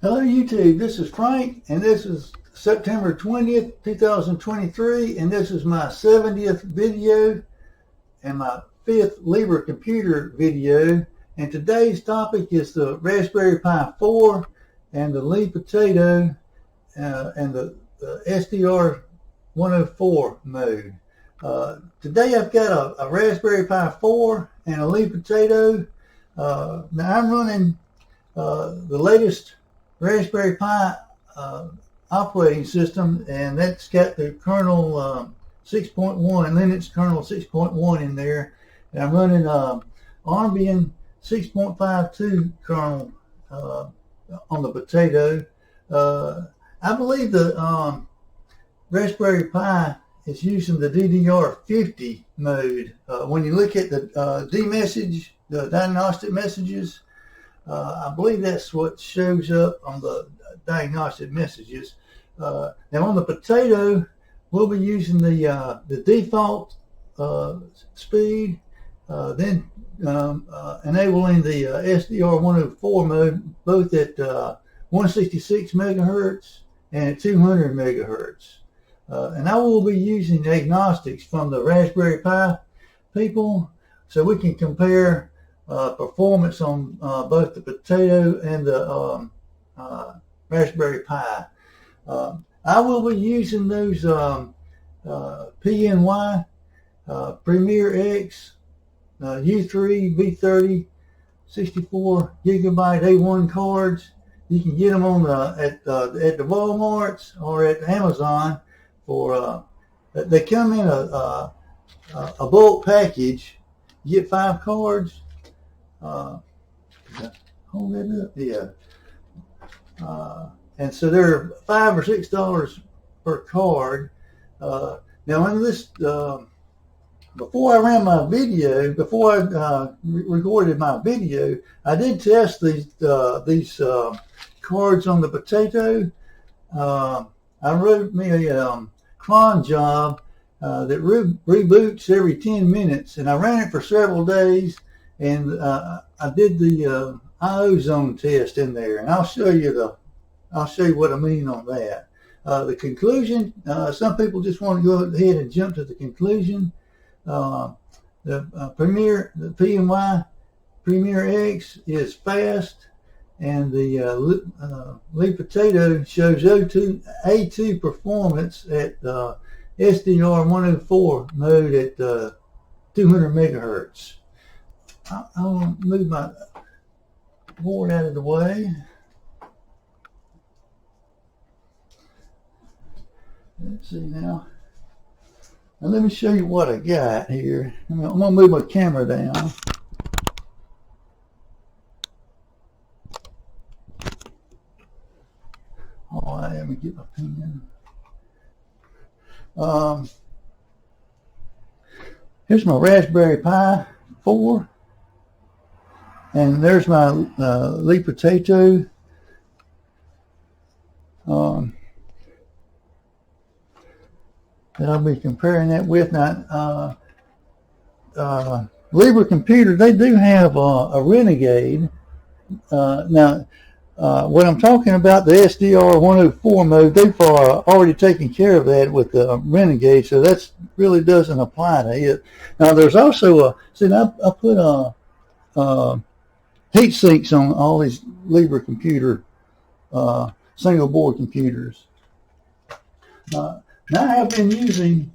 Hello YouTube, this is Frank, and this is September 20th, 2023, and this is my 70th video and my 5th Libre computer video. And today's topic is the Raspberry Pi 4 and the Libre Potato and the SDR104 mode. Today I've got a Raspberry Pi 4 and a Libre Potato. Now I'm running the latest Raspberry Pi operating system, and that's got the kernel 6.1, Linux kernel 6.1 in there, and I'm running Armbian 6.52 kernel on the Potato. I believe the Raspberry Pi is using the DDR50 mode. When you look at the D-message, the diagnostic messages, I believe that's what shows up on the diagnostic messages. Now on the Potato, we'll be using the default speed, then enabling the SDR104 mode, both at 166 megahertz and at 200 megahertz. And I will be using agnostics from the Raspberry Pi people, so we can compare performance on both the Potato and the Raspberry Pi. I will be using those PNY Premier-X U3 V30 64 gigabyte A1 cards. You can get them on at the Walmarts or at Amazon for they come in a bulk package. You get 5 cards. Hold it up, yeah. And so they're $5 or $6 per card. Now, in this, before I ran my video, before I recorded my video, I did test these cards on the Potato. I wrote me a cron job that reboots every 10 minutes, and I ran it for several days. And I did the IO zone test in there, and I'll show you what I mean on that. The conclusion, some people just want to go ahead and jump to the conclusion. The PNY Premier-X is fast, and the Libre Potato shows A2 performance at SDR104 mode at 200 megahertz. I'll move my board out of the way. Let's see now. Now let me show you what I got here. I'm going to move my camera down. All right, let me get my pen. Here's my Raspberry Pi 4. And there's my Libre Potato. That I'll be comparing that with. Now, Libre Computer, they do have a Renegade. Now, what I'm talking about, the SDR104 mode, they've already taken care of that with the Renegade, so that really doesn't apply to it. Now, there's also I put heat sinks on all these Libre computer, single board computers. Now I have been using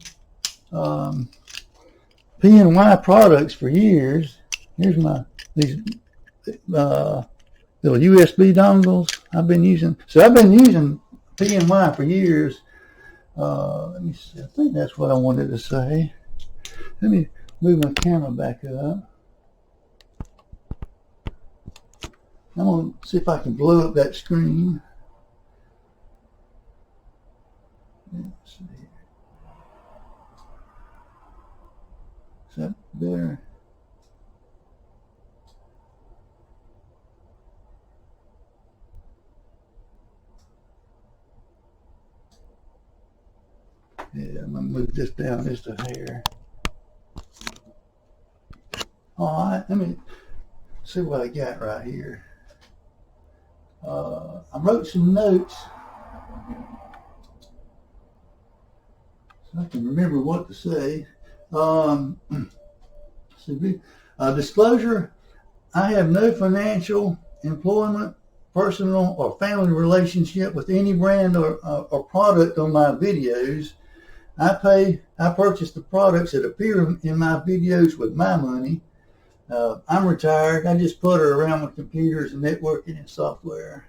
PNY products for years. Here's these little USB dongles I've been using. So I've been using PNY for years. Let me see. I think that's what I wanted to say. Let me move my camera back up. I'm going to see if I can blow up that screen. Let's see. Is that better? Yeah, I'm going to move this down just a hair. All right, let me see what I got right here. I wrote some notes so I can remember what to say. Disclosure, I have no financial, employment, personal, or family relationship with any brand or product on my videos. I purchase the products that appear in my videos with my money. I'm retired. I just putter around with computers and networking and software.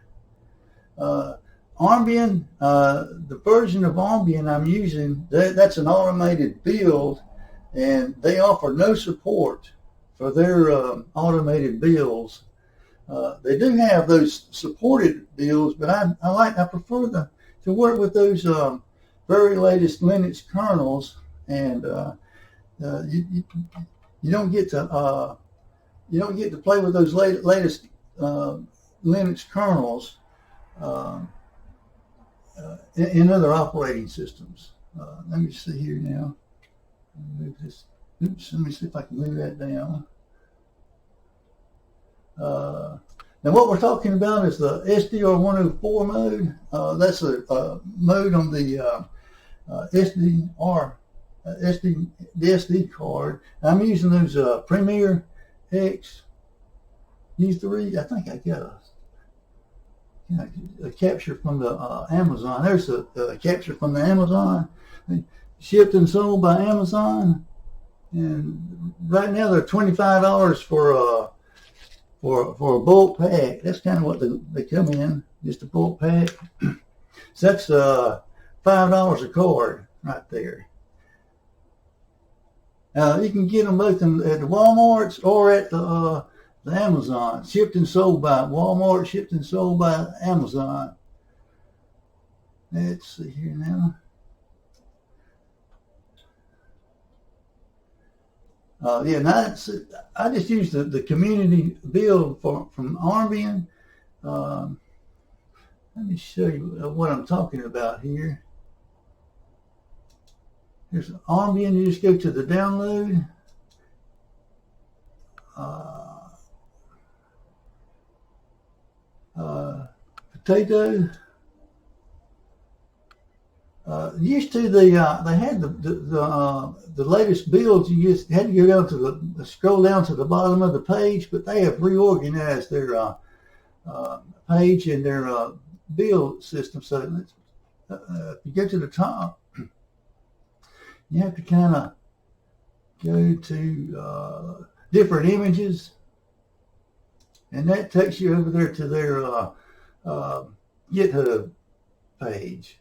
Armbian, the version of Armbian I'm using, that's an automated build, and they offer no support for their automated builds. They do have those supported builds, but I prefer to work with those very latest Linux kernels, and you don't get to play with those latest Linux kernels in other operating systems. Let me see here now. Move this. Oops. Let me see if I can move that down. Now what we're talking about is the SDR104 mode. That's a mode on the SD card. I'm using those Premier-X U3. I think I got a capture from the Amazon. There's a capture from the Amazon, shipped and sold by Amazon, and right now they're $25 for a bulk pack. That's kind of what they come in, just a bulk pack. So that's $5 a card right there. You can get them both at the Walmarts or at the Amazon, shipped and sold by Walmart, shipped and sold by Amazon. Let's see here now. Now I just used the community build from Armbian. Let me show you what I'm talking about here. Here's Armbian. You just go to the download. Potato. Used to they had the latest builds. You just had to go down to scroll down to the bottom of the page, but they have reorganized their page and their build system. So if you go to the top, you have to kind of go to different images, and that takes you over there to their GitHub page.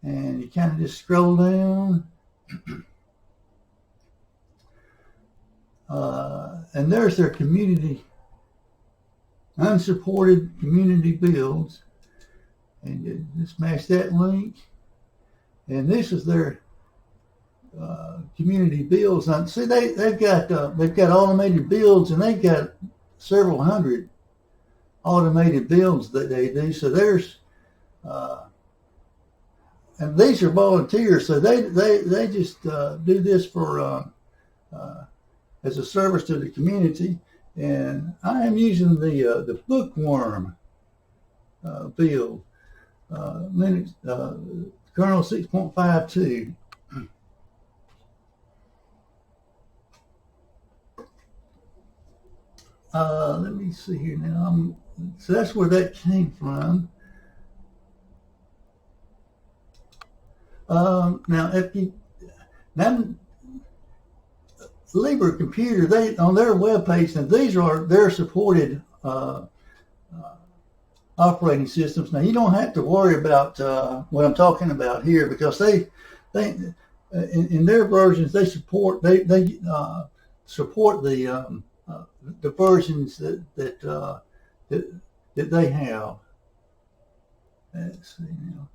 And you kind of just scroll down, and there's their community, unsupported community builds, and you just smash that link, and this is their community builds. Now, see, they've got automated builds, and they've got several hundred automated builds that they do. So there's and these are volunteers, so they just do this for as a service to the community. And I am using the Bookworm build, Linux kernel 6.52. Let me see here now. So that's where that came from. Now, Libre Computer, they on their webpage, and these are their supported operating systems. Now, you don't have to worry about what I'm talking about here, because they in their versions they support support the versions that they have. Let's see now.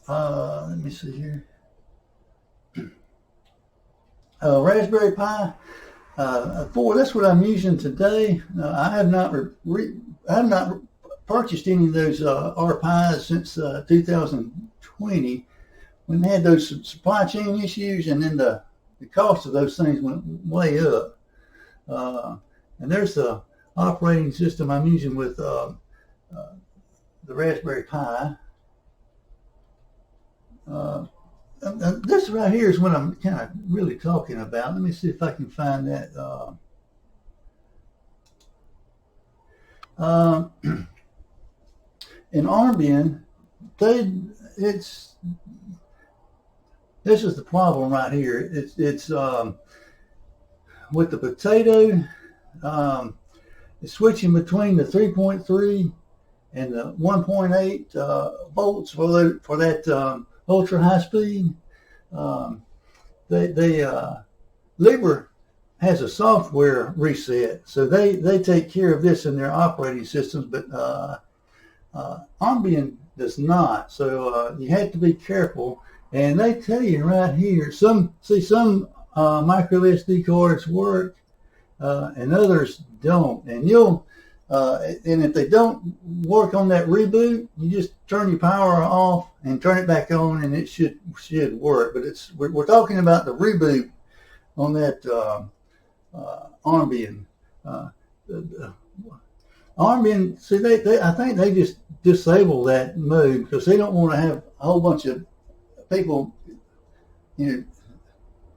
Let me see here. Raspberry Pi 4. That's what I'm using today. I have not purchased any of those RPIs since 2020, when they had those supply chain issues, and then the cost of those things went way up. And there's the operating system I'm using with the Raspberry Pi. And this right here is what I'm kind of really talking about. Let me see if I can find that. In Armbian, this is the problem right here. It's with the potato, it's switching between the 3.3 and the 1.8 volts for that ultra high speed. Libre has a software reset, so they take care of this in their operating systems, but Armbian does not. So you have to be careful. And they tell you right here, some micro SD cards work, and others don't. And and if they don't work on that reboot, you just turn your power off and turn it back on, and it should work. But we're talking about the reboot on that Armbian. Armbian, see, I think they just disable that mode because they don't want to have a whole bunch of people,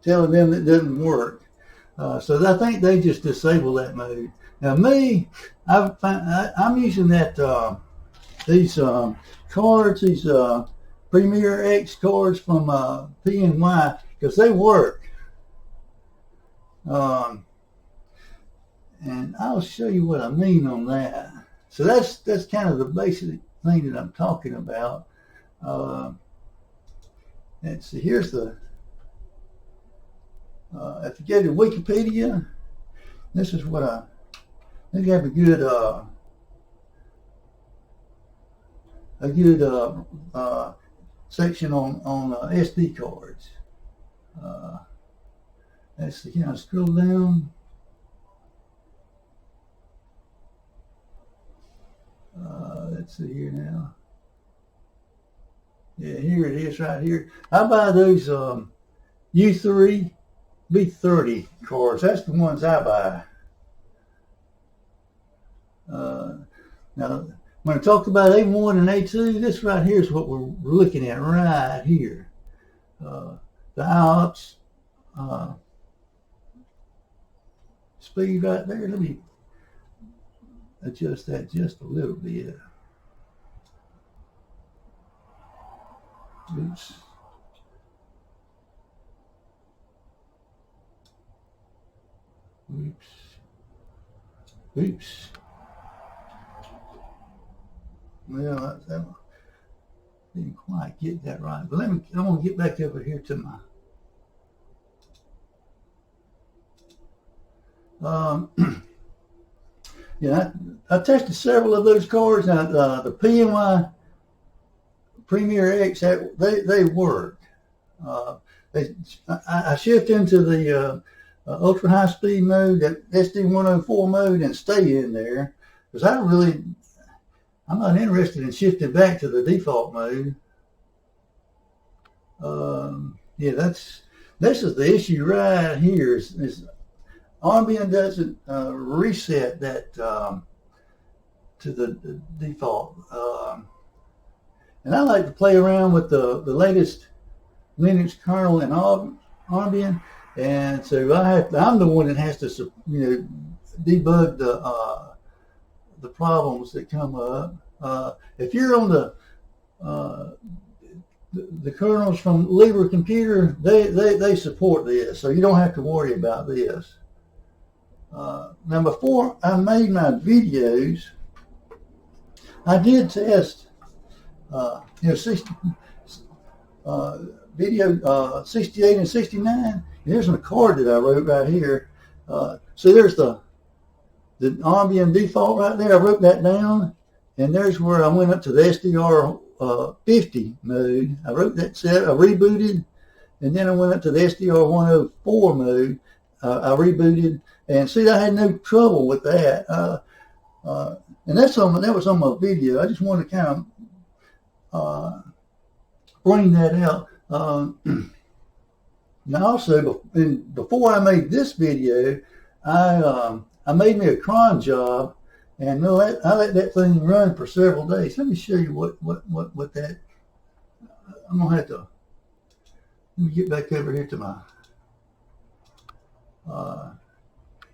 telling them it doesn't work. So I think they just disable that mode. Now me, I'm using these cards, these Premier-X cards from PNY, because they work. And I'll show you what I mean on that. So that's kind of the basic thing that I'm talking about. And so here's the, if you go to Wikipedia, this is what they have a good section on SD cards. Let's see, can I scroll down? Let's see here now. Yeah, here it is right here. I buy those U3 B30 cards. That's the ones I buy. Now, when I talked about A1 and A2, this right here is what we're looking at right here. The IOPS speed right there. Let me adjust that just a little bit. Oops. Oops. Well, I didn't quite get that right. But I'm going to get back over here to my... I tested several of those cards. Now, the PNY Premier-X, they work. I shift into the ultra high speed mode, that SD104 mode, and stay in there because I'm not interested in shifting back to the default mode. This is the issue right here. Is Armbian doesn't reset that to the default. And I like to play around with the latest Linux kernel in Armbian, and so I'm the one that has to debug the problems that come up. If you're on the kernels from Libre computer, they support this, so you don't have to worry about this. Now, before I made my videos, I did test video 68 and 69. And here's a card that I wrote right here. So there's the Armbian default right there. I wrote that down, and there's where I went up to the SDR50 mode. I wrote that set. I rebooted, and then I went up to the SDR104 mode. I rebooted, and see, I had no trouble with that. And that was on my video. I just wanted to kind of bring that out. Now, also, before I made this video, I made me a cron job, and I let that thing run for several days. Let me show you what that. I'm gonna have to. Let me get back over here to my.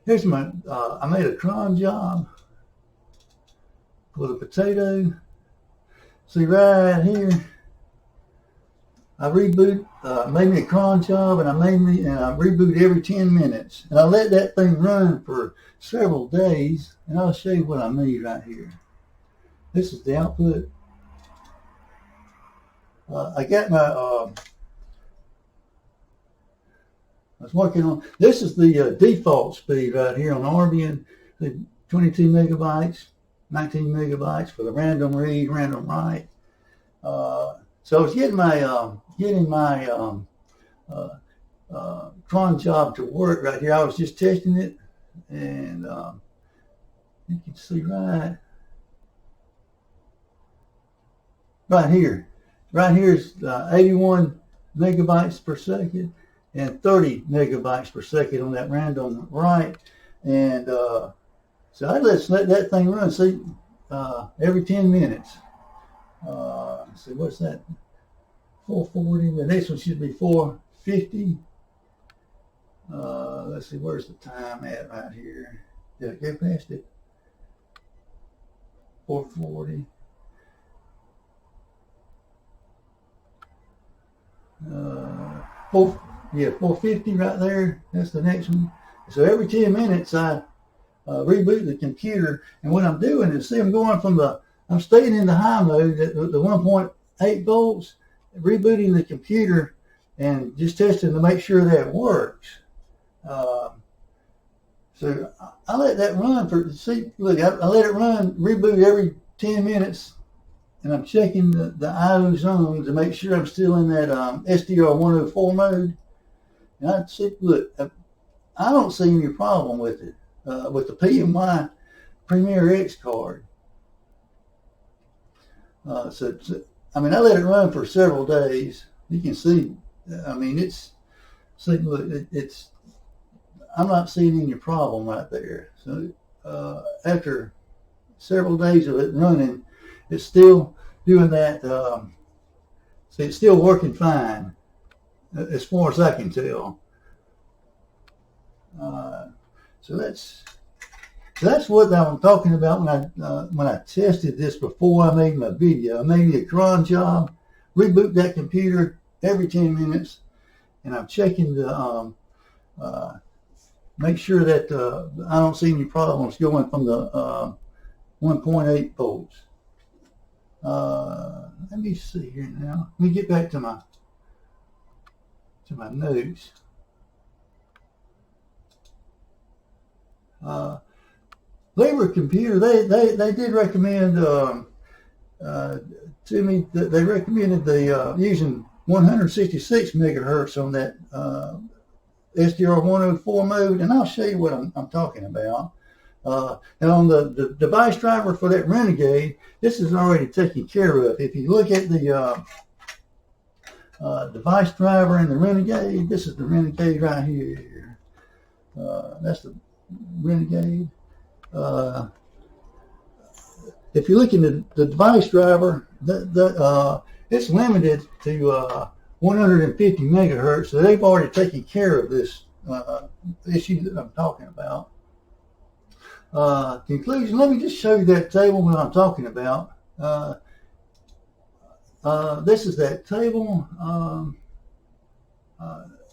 Here's my. I made a cron job for the potato. See right here. I reboot, made me a cron job, and I reboot every 10 minutes. And I let that thing run for several days, and I'll show you what I mean right here. This is the output. I got my, I was working on, this is the default speed right here on Arbian, the 22 megabytes, 19 megabytes for the random read, random write. So I was getting my cron job to work right here. I was just testing it, and you can see right here. Right here is 81 megabytes per second and 30 megabytes per second on that random write. And so I let that thing run. See, every 10 minutes. Let's see, what's that? 440. The next one should be 450. Let's see, where's the time at right here? Did I go past it? 440. 450 right there. That's the next one. So every 10 minutes I reboot the computer, and what I'm doing is, see, I'm going from I'm staying in the high mode at the 1.8 volts, rebooting the computer and just testing to make sure that works. So I let that run I let it run, reboot every 10 minutes, and I'm checking the IO zone to make sure I'm still in that SDR104 mode. And I see, look, I don't see any problem with it, with the PNY Premier-X card. So, I mean, I let it run for several days. You can see, I mean, I'm not seeing any problem right there. So, after several days of it running, it's still doing that. See, it's still working fine, as far as I can tell. So that's what I'm talking about when I tested this before I made my video. I made me a cron job, reboot that computer every 10 minutes, and I'm checking to make sure that I don't see any problems going from the 1.8 volts. Let me see here now. Let me get back to my notes. Libre computer, they did recommend to me that they recommended using 166 megahertz on that SDR104 mode, and I'll show you what I'm talking about. And on the device driver for that Renegade, this is already taken care of. If you look at the device driver in the Renegade, this is the Renegade right here. That's the Renegade. If you look in the device driver, it's limited to 150 megahertz, so they've already taken care of this issue that I'm talking about. Conclusion, let me just show you that table that I'm talking about. This is that table. Now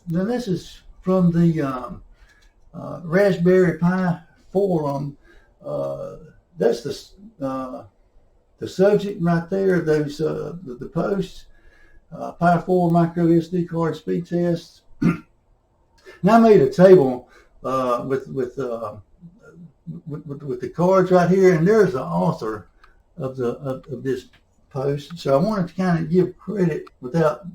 this is from the Raspberry Pi forum. That's the subject right there. Those the posts. Pi 4 micro SD card speed tests. Now I made a table with the cards right here, and there's the author of this post. So I wanted to kind of give credit without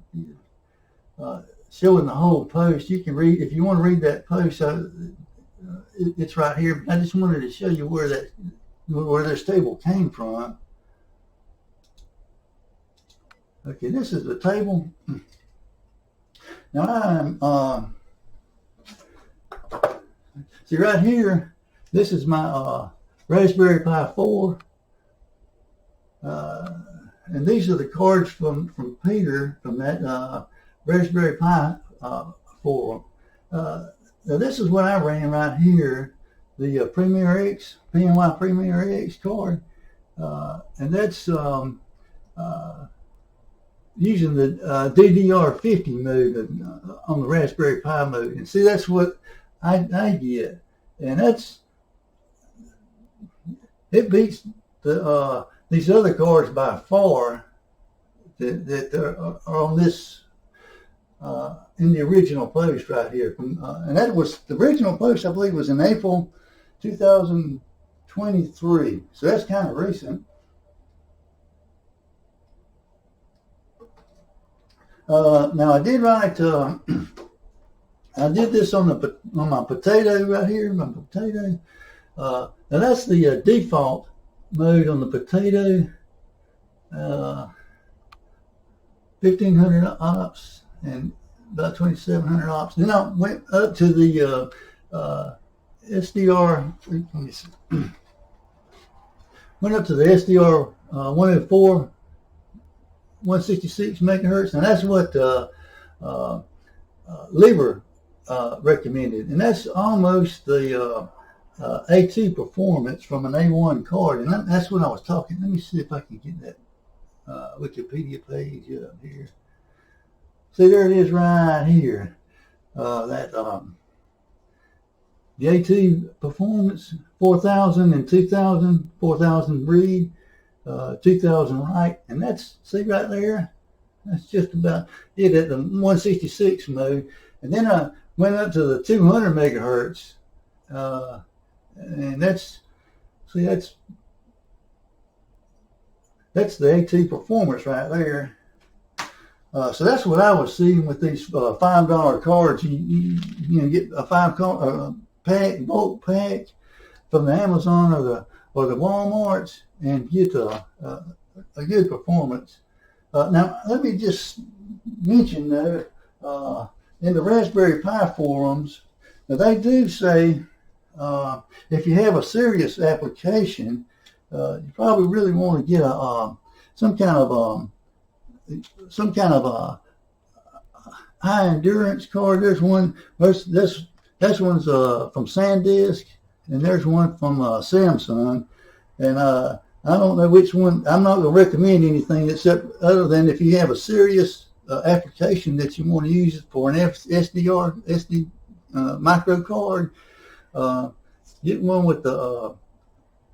showing the whole post. You can read, if you want to read that post. It's right here. I just wanted to show you where this table came from. Okay, this is the table. Now See right here, this is my Raspberry Pi 4. And these are the cards from Peter from that Raspberry Pi forum. Now this is what I ran right here, the Premier-X, PNY Premier-X card. And that's using the DDR50 mode on the Raspberry Pi mode. And see, that's what I get. And it beats these other cards by far that are on this in the original post right here. And that was the original post, I believe, was in April 2023. So that's kind of recent. Now I did write. I did this on my potato right here. My potato. Now that's the default mode on the potato. 1500 ops and about 2700 ops. Then I went up to the SDR. Let me see. Went up to the SDR 104. 166 megahertz, and that's what Libre recommended, and that's almost the A2 performance from an A1 card, and that's what I was talking. Let me see if I can get that Wikipedia page up here. See, there it is right here. That the A2 performance, 4000 and 2000, 4000 read. 2000 right, and that's, see right there, that's just about it at the 166 mode. And then I went up to the 200 megahertz, and that's, see, that's the A2 performance right there. So that's what I was seeing with these $5 cards. You get a 5 card pack, bulk pack from the Amazon or the Walmarts, and get a good performance. Now, let me just mention though, in the Raspberry Pi forums, now they do say if you have a serious application, you probably really want to get some kind of a high endurance card. There's one. That's one's from SanDisk, and there's one from Samsung. And I don't know which one. I'm not going to recommend anything except other than if you have a serious application that you want to use for an SD micro card, get one with the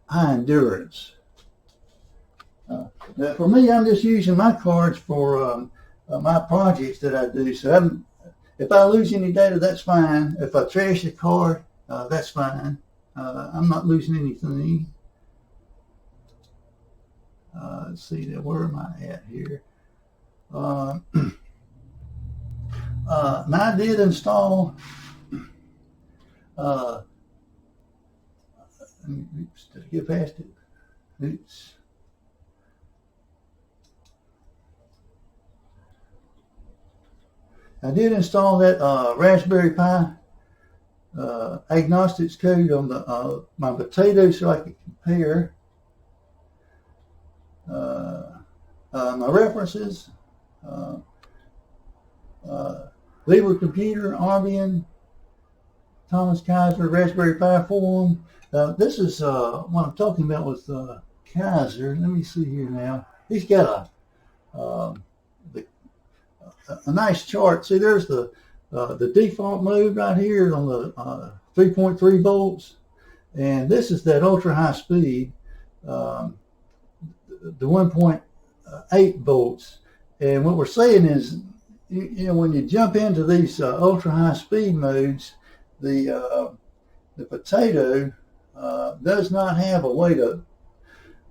high endurance. Now for me, I'm just using my cards for my projects that I do. So if I lose any data, that's fine. If I trash the card, that's fine. I'm not losing anything. Let's see, where am I at here? Now I did install. Oops, did I get past it? Oops. I did install that Raspberry Pi agnostics code on the my potato so I could compare my references, Libre computer, Arbian, Thomas Kaiser, Raspberry Pi forum. This is what I'm talking about with Kaiser. Let me see here now. He's got a nice chart. See, there's the default mode right here on the 3.3 volts, and this is that ultra high speed, the 1.8 volts. And what we're saying is, when you jump into these ultra high speed modes, the potato does not have a way to,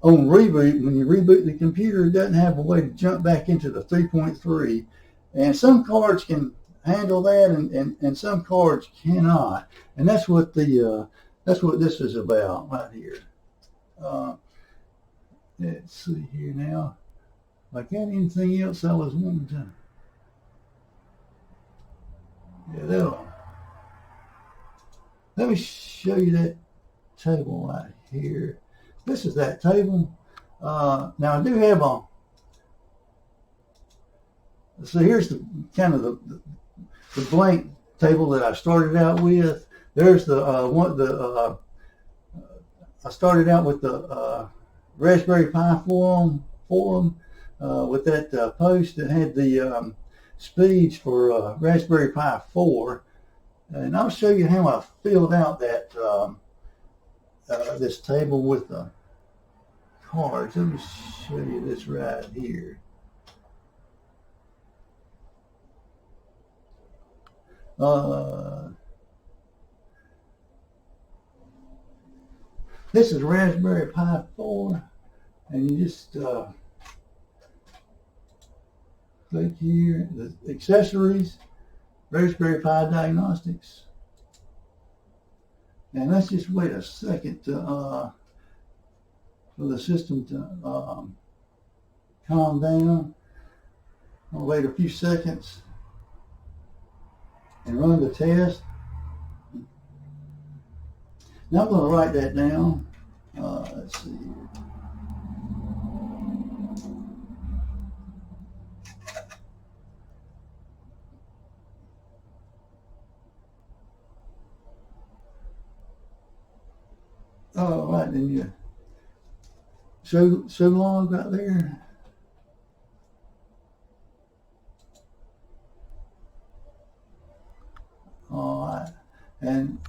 on reboot, when you reboot the computer, it doesn't have a way to jump back into the 3.3. And some cards can handle that, and some cards cannot. And that's what this is about right here. Let's see here now. If I got anything else I was wanting to. let me show you that table right here. This is that table. Now I do have a. So here's the kind of the blank table that I started out with. There's the I started out with the Raspberry Pi forum with that post that had the speeds for Raspberry Pi 4, and I'll show you how I filled out that this table with the cards. Let me show you this right here. This is Raspberry Pi 4, and you just click here, the accessories, Raspberry Pi diagnostics, and let's just wait a second to, for the system to calm down. I'll wait a few seconds and run the test. Now I'm going to write that down. Let's see here. Oh, right, then you show log right there. All right, and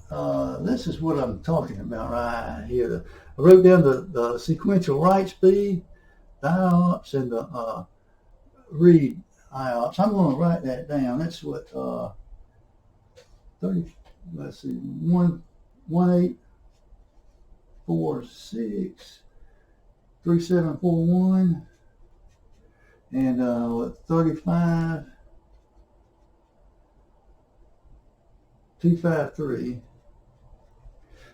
this is what I'm talking about right here. I wrote down the sequential write speed, the IOPS, and the read IOPS. I'm going to write that down. That's what 30. Let's see, 11846 3741 and 35 253.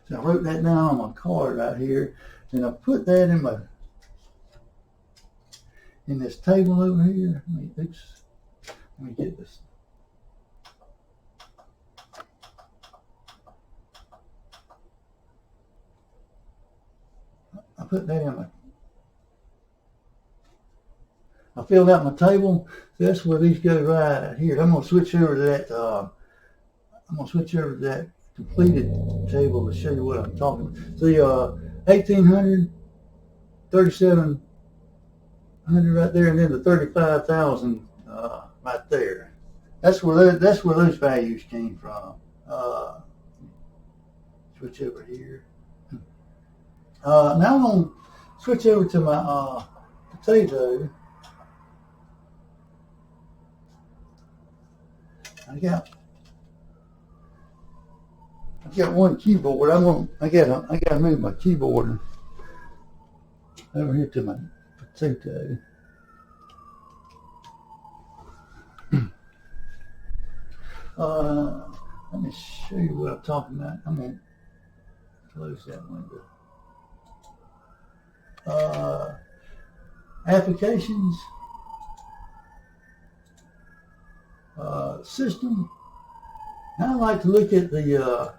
So I wrote that down on my card right here, and I put that in this table over here. Let me get this. I put that in I filled out my table. That's where these go right here. I'm gonna switch over to that. Completed table to show you what I'm talking about. See, 1800, 3700 right there, and then the 35,000 right there. That's where those values came from. Switch over here. Now I'm gonna switch over to my potato. I got one keyboard. I gotta move my keyboard over here to my potato. Let me show you what I'm talking about. I'm gonna close that window. Applications, system. I like to look at the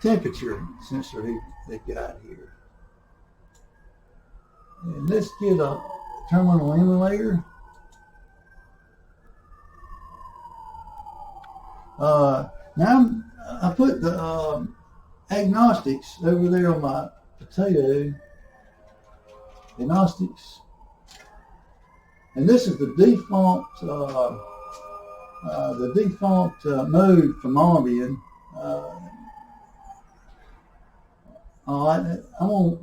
temperature sensor they got here. And let's get a terminal emulator. Now I put the agnostics over there on my potato. Agnostics. And this is the default mode from Albion. All right, I'm gonna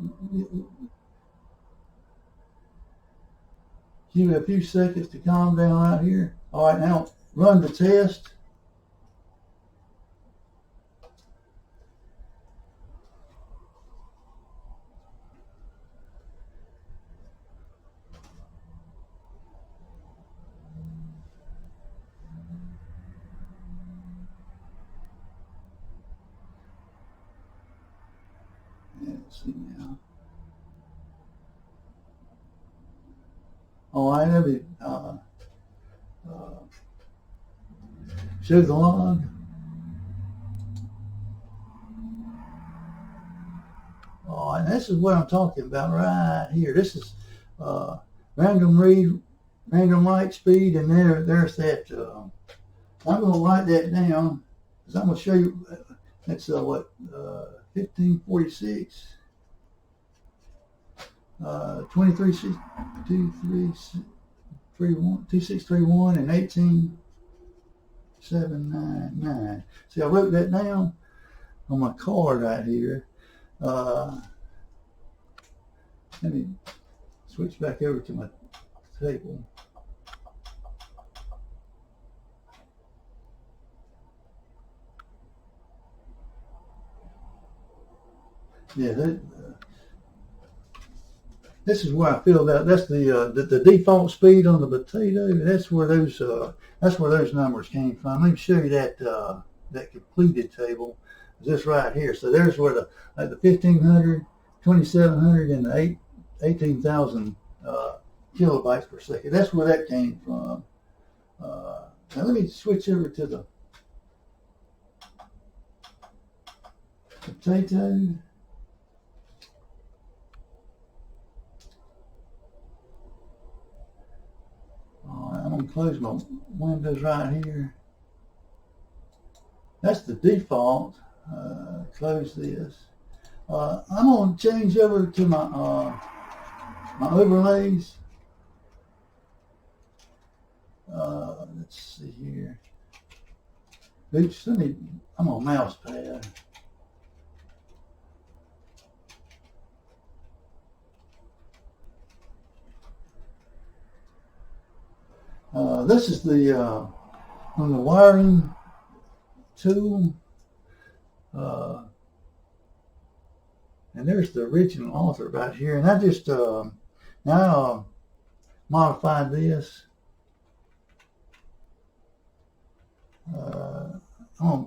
give it a few seconds to calm down right here. All right, now run the test. Let's see now. Oh, I have it. Show the log. and this is what I'm talking about right here. This is random read, random write speed, and there's that. I'm going to write that down because I'm going to show you. That's 1546, 2631, and 18799. See, I wrote that down on my card right here. Let me switch back over to my table. Yeah, this is where I filled out. That's the default speed on the potato. That's where those numbers came from. Let me show you that completed table. This right here. So there's where the 1500, 2700, and the 18,000 kilobytes per second. That's where that came from. Now let me switch over to the potato. I'm going to close my windows right here. That's the default. Close this. I'm going to change over to my my overlays. Let's see here. Oops, I'm on mouse pad. This is the on the wiring tool, and there's the original author right here. And I just now modified this. I'm gonna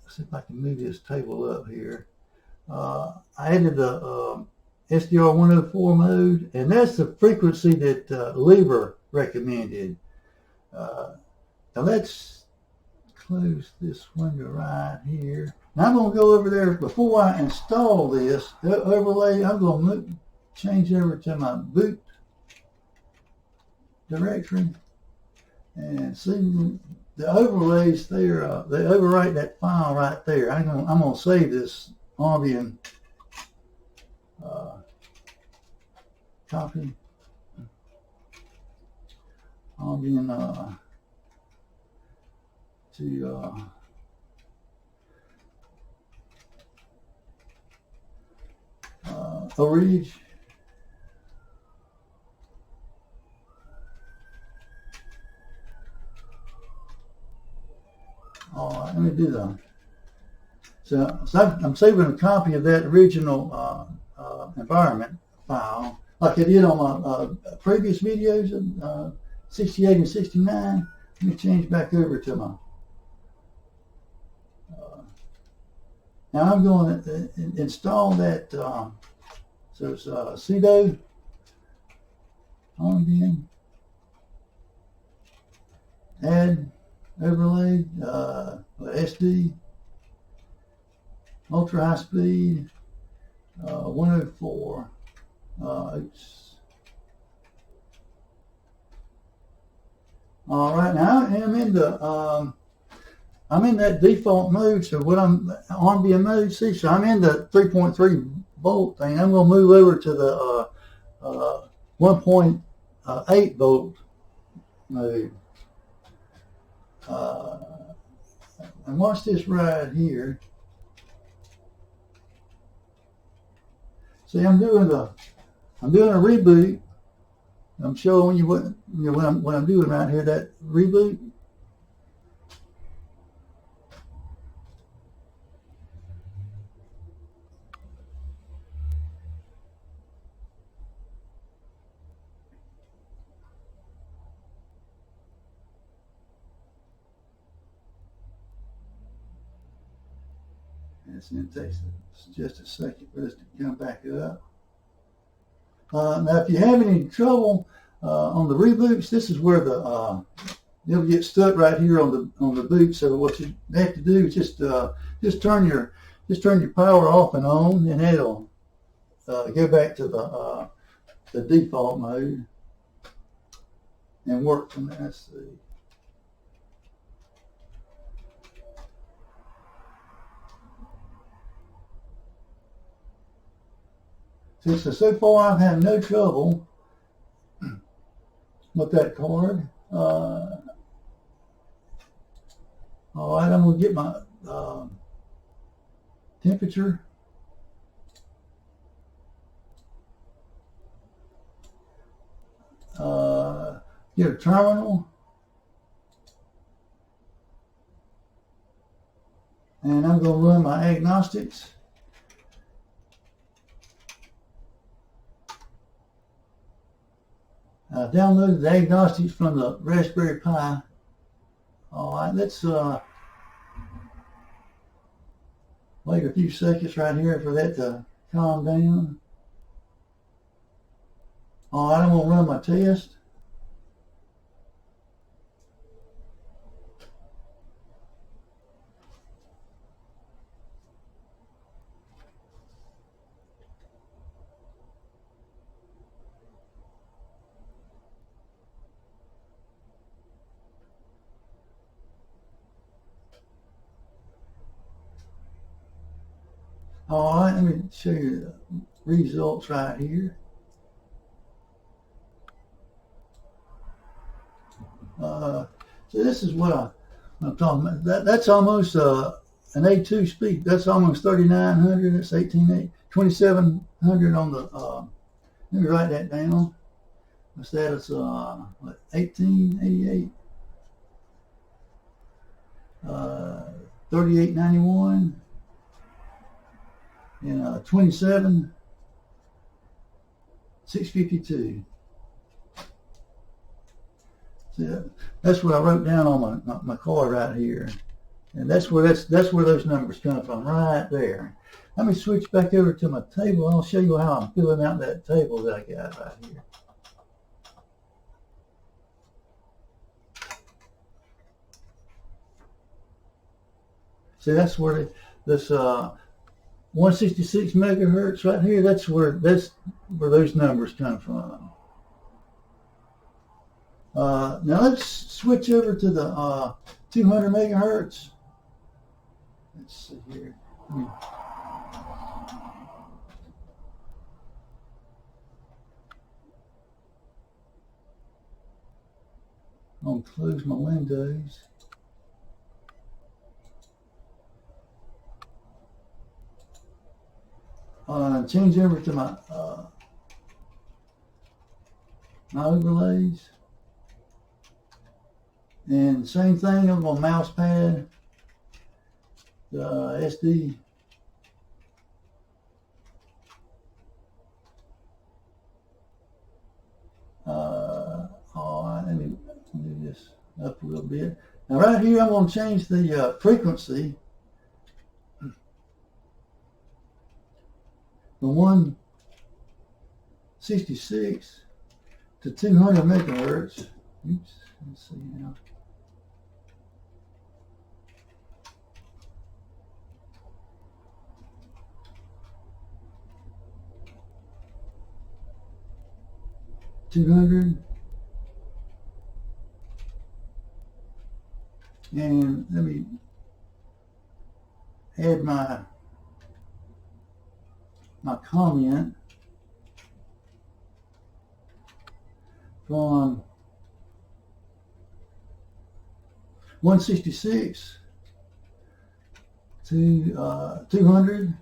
see if I can move this table up here. I added the SDR104 mode, and that's the frequency that Libre recommended. Now let's close this window right here. Now I'm going to go over there before I install this overlay. I'm going to change over to my boot directory and see the overlays there. They overwrite that file right there. I'm going to save this Arbian copy. Arbian to Orige. All right, let me do that. So I'm saving a copy of that original environment file, like I did on my previous videos of 68 and 69. Let me change back over to my. Now I'm going to install that. So it's sudo Arbian add overlay SD ultra high speed 104. Oops. All right, now I'm in that default mode. So what I'm Arbian mode, see, so I'm in the 3.3 volt thing. I'm going to move over to the 1.8 volt mode. And watch this right here. See, I'm doing a reboot. I'm showing you what I'm doing right here. That reboot. It takes just a second for this to come back up. Now, if you have any trouble on the reboots, this is where you'll get stuck right here on the boot. So what you have to do is just turn your power off and on, and go back to the default mode and work from there. Let's see. So far I've had no trouble with that card. All right, I'm going to get my temperature. Get a terminal. And I'm going to run my agnostics. I downloaded the agnostics from the Raspberry Pi. All right, let's wait a few seconds right here for that to calm down. All right, I'm going to run my test. All right, let me show you the results right here. So this is what I'm talking about. That's almost an A2 speed. That's almost 3,900. That's 2,700 on the. Let me write that down. What's that? It's 1888. 3891. And 27,652. See, that's what I wrote down on my card right here, and that's where those numbers come from, right there. Let me switch back over to my table. I'll show you how I'm filling out that table that I got right here. See, that's where this 166 megahertz right here. That's where those numbers come from. Now let's switch over to the 200 megahertz. Let's see here. I'm going to close my windows. Change over to my overlays. And same thing on my mouse pad, the SD. All right, let me move this up a little bit. Now right here, I'm going to change the frequency from 166 to 200 megahertz. Oops, let's see now. $200, and let me add my comment from 166 to 200,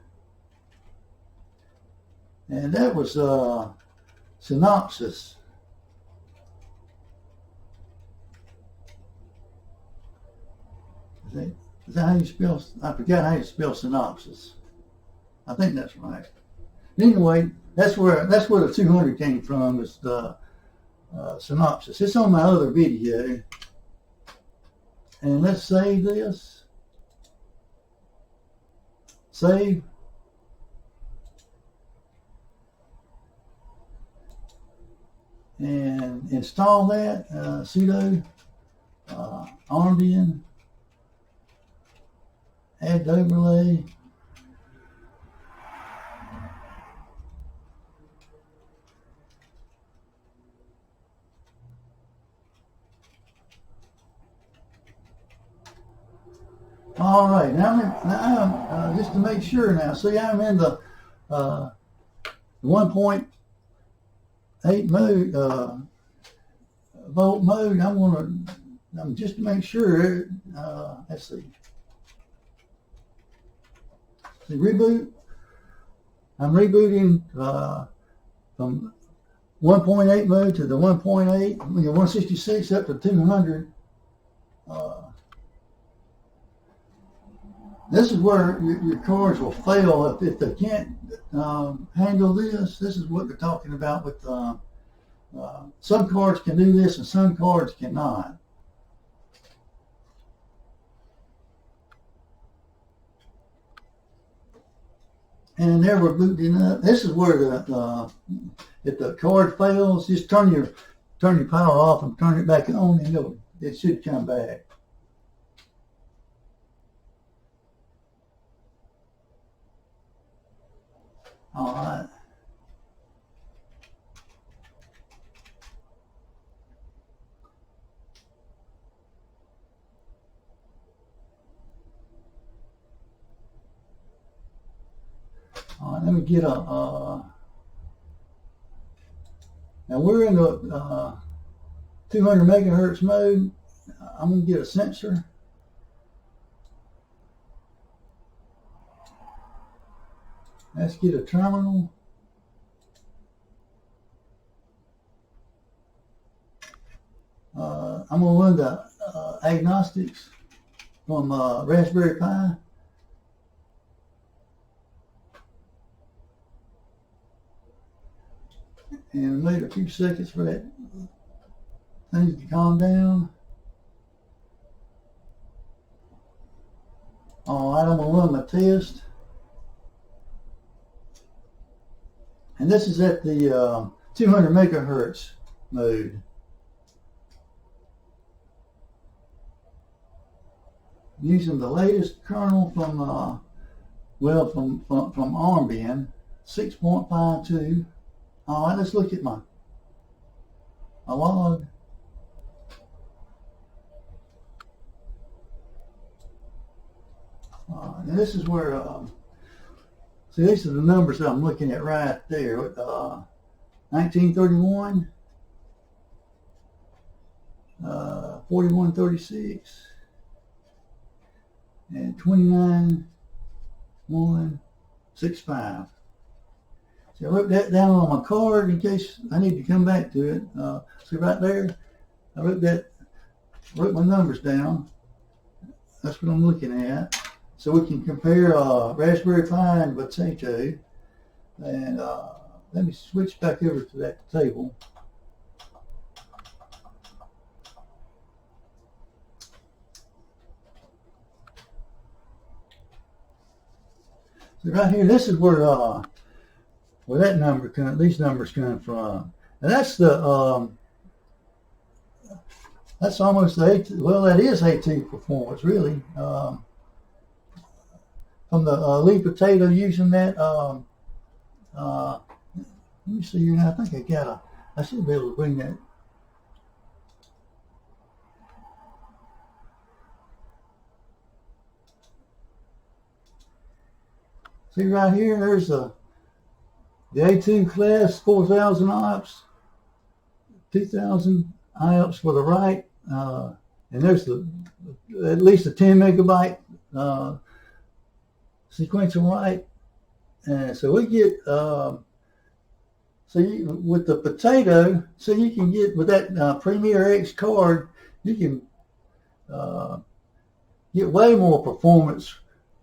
and that was synopsis. Is that how you spell? I forgot how you spell synopsis. I think that's right. Anyway, that's where the 200 came from. Is the synopsis. It's on my other video. And let's save this. Save. And install that. Sudo Armbian. Add overlay. All right, now I'm just to make sure now. See, I'm in the 1.8 mode, volt mode. I'm just to make sure. Let's see. See, reboot. I'm rebooting from 1.8 mode to the 1.8, 166 up to 200. This is where your cards will fail if they can't handle this. This is what they're talking about with some cards can do this and some cards cannot. And there we're booting up. This is where if the card fails, just turn your power off and turn it back on, and it should come back. All right. All right, let me get now we're in the 200 megahertz mode. I'm going to get a sensor. Let's get a terminal. I'm going to run the agnostics from Raspberry Pi. And wait a few seconds for that thing to calm down. All right, I'm going to run my test. And this is at the 200 megahertz mode. Using the latest kernel from Armbin, 6.52. All right, let's look at my log. And this is where, see, these are the numbers that I'm looking at right there. 1931, 4136, and 29165. So I wrote that down on my card in case I need to come back to it. See right there, I wrote my numbers down. That's what I'm looking at. So we can compare Raspberry Pi and potato. And let me switch back over to that table. So right here, this is where that number these numbers come from. And that's the that's almost the that is A2 performance really. From the Libre potato using that. Let me see here now. I think I should be able to bring that. See right here, there's the A2 class, 4,000 IOPS, 2,000 IOPS for the right, and there's at least a 10 megabyte sequential write. And so we get, with the potato, so you can get, with that Premier-X card, you can get way more performance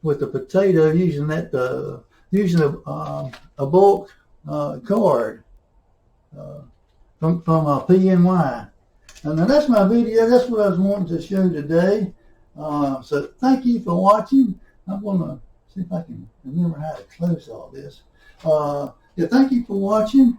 with the potato using that, using a bulk card from PNY. And now that's my video. That's what I was wanting to show today. So thank you for watching. I'm going to see if I can remember how to close all this. Yeah, thank you for watching.